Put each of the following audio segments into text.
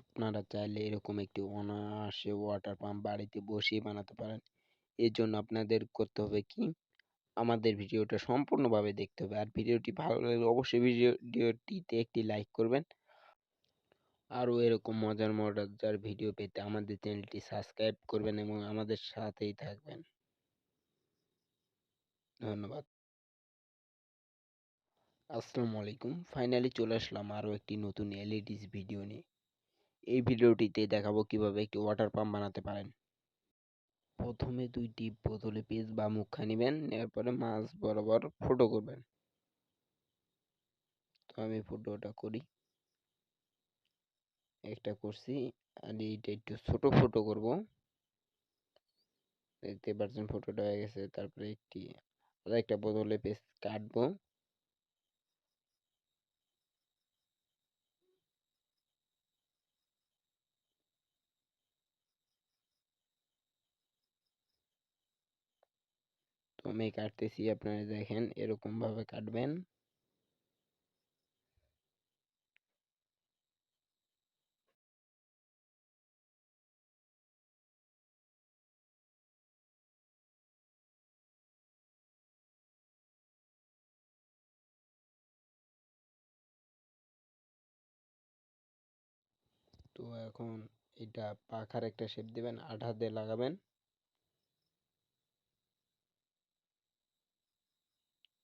আপনারা চাইলে এরকম একটি অনায়াসে ওয়াটার পাম্প বাড়িতে বসেই বানাতে পারেন। এর জন্য আপনাদের করতে হবে কি, আমাদের ভিডিওটা সম্পূর্ণভাবে দেখতে হবে। আর ভিডিওটি ভালো লাগলে অবশ্যই ভিডিওটিতে একটি লাইক করবেন। আরও এরকম মজার মজার ভিডিও পেতে আমাদের চ্যানেলটি সাবস্ক্রাইব করবেন এবং আমাদের সাথেই থাকবেন। ধন্যবাদ। আসসালামু আলাইকুম। ফাইনালি চলে আসলাম আরও একটি নতুন এলইডিস ভিডিও নিয়ে। এই ভিডিওটিতে দেখাবো কিভাবে একটি ওয়াটার পাম্প বানাতে পারেন। প্রথমে দুইটি বোতলে পিস বা মুখা নেবেন, নেওয়ার পরে মাছ বরাবর ফুটো করবেন। তো আমি ফুটোটা করি, একটা করছি। আর এইটা একটু ছোট ফুটো করব, দেখতে পাচ্ছেন ফুটোটা হয়ে গেছে। তারপরে একটা বোতলে পিস কাটবো। তো আমি কাটতেছি, আপনারা দেখেন এরকম ভাবে কাটবেন। তো এখন এটা পাখার একটা শেপ দিবেন, আঠা দিয়ে লাগাবেন।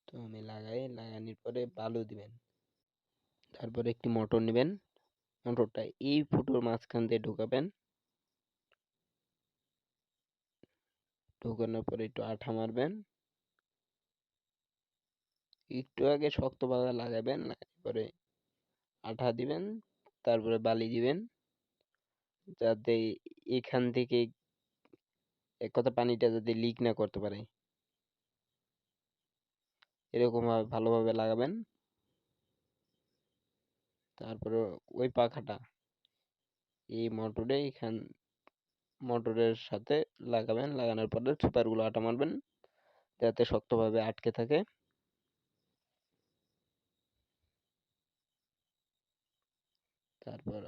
তো আমি লাগানোর পরে বালু দিবেন। তারপরে একটি মোটর নেবেন, মোটরটা এই ফুটোর মাঝখান দিয়ে ঢুকাবেন। ঢুকানোর পরে একটু আঠা মারবেন, একটু আগে শক্তভাবে লাগাবেন, লাগানোর পরে আঠা দিবেন, তারপরে বালি দিবেন, যাতে এখান থেকে এক কথা পানিটা যাতে লিক না করতে পারে, এরকম ভাবে ভালোভাবে লাগাবেন। তারপরে ওই পাখাটা এই মোটরের সাথে লাগাবেন, লাগানোর পরে সুপারগুলো আটা মারবেন যাতে শক্তভাবে আটকে থাকে। তারপর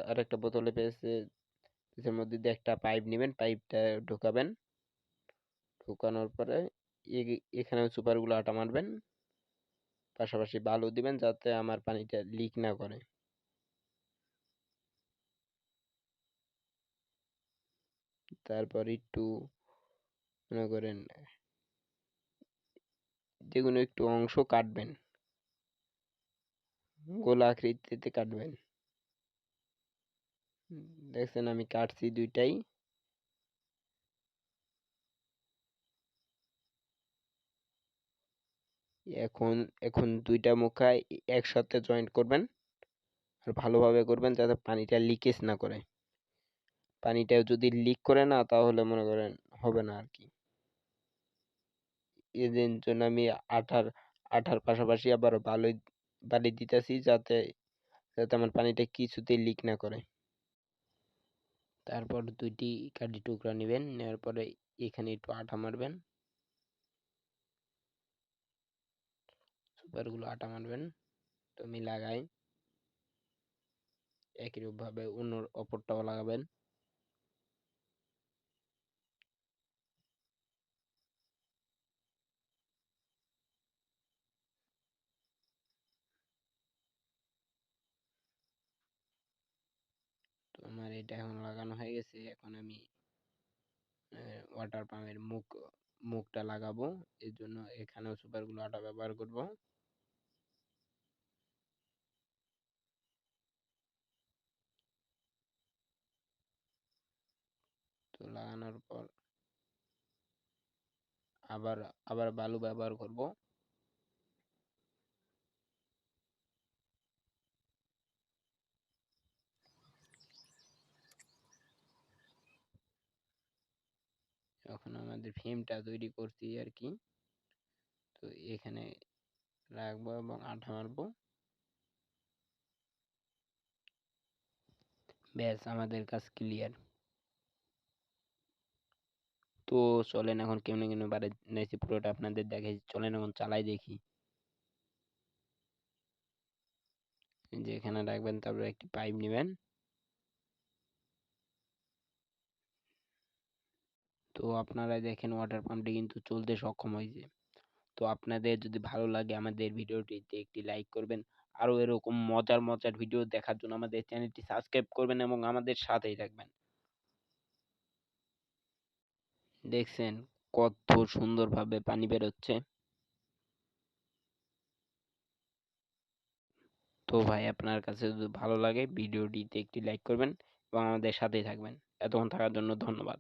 আরেকটা বোতলে পিসের মধ্যে দিয়ে একটা পাইপ নেবেন, পাইপটা ঢোকাবেন। ঢোকানোর পরে এখানে সুপারগুলো আটা মারবেন, পাশাপাশি বালু দিবেন যাতে আমার পানিটা লিক না করে। তারপর একটু মনে করেন যেকোনো একটু অংশ কাটবেন, গোলা আকৃতিতে কাটবেন। দেখছেন আমি কাটছি দুইটাই। এখন এখন দুইটা মুখা একসাথে জয়েন্ট করবেন, আর ভালোভাবে করবেন যাতে পানিটা লিকেজ না করে। পানিটা যদি লিক করে না, তাহলে মনে করেন হবে না আর কি। এর জন্য আমি আঠার আঠার পাশাপাশি আবার বালি দিতেছি যাতে যাতে আমার পানিটা কিছুতেই লিক না করে। তারপর দুইটি কাঠি টুকরা নেবেন, নেওয়ার পরে এখানে একটু আঠা মারবেন, সুপারগুলো আটা মারবেন। তো আমি লাগাই, একই ভাবে অন্য অপরটাও লাগাবেন। তো আমার এটা এখন লাগানো হয়ে গেছে। এখন আমি ওয়াটার পাম্পের মুখটা লাগাবো। এর জন্য এখানেও সুপারগুলো আটা ব্যবহার করব। তো লাগানোর পর আবার আবার বালু ব্যবহার করব। এখন আমাদের ফ্রেমটা তৈরি করছি আর কি। তো এখানে রাখবো এবং আঠা মারবো। ব্যাস, আমাদের কাজ ক্লিয়ার। তো চলেন এখন কেমনে কেমনে বানাইছি পুরোটা আপনাদের দেখাই। চলেন এখন চালাই দেখি। যে এখানে রাখবেন, তারপরে একটি পাইপ নেবেন, তো আপনারা দেখেন ওয়াটার পাম্পটি কিন্তু চলতে সক্ষম হয়েছে। তো আপনাদের যদি ভালো লাগে আমাদের ভিডিওটিতে একটি লাইক করবেন। আরো এরকম মজার মজার ভিডিও দেখার জন্য আমাদের চ্যানেলটি সাবস্ক্রাইব করবেন এবং আমাদের সাথেই থাকবেন। দেখছেন কত সুন্দরভাবে পানি বেরোচ্ছে। তো ভাই আপনার কাছে যদি ভালো লাগে ভিডিওটিতে একটি লাইক করবেন এবং আমাদের সাথেই থাকবেন। এতক্ষণ থাকার জন্য ধন্যবাদ।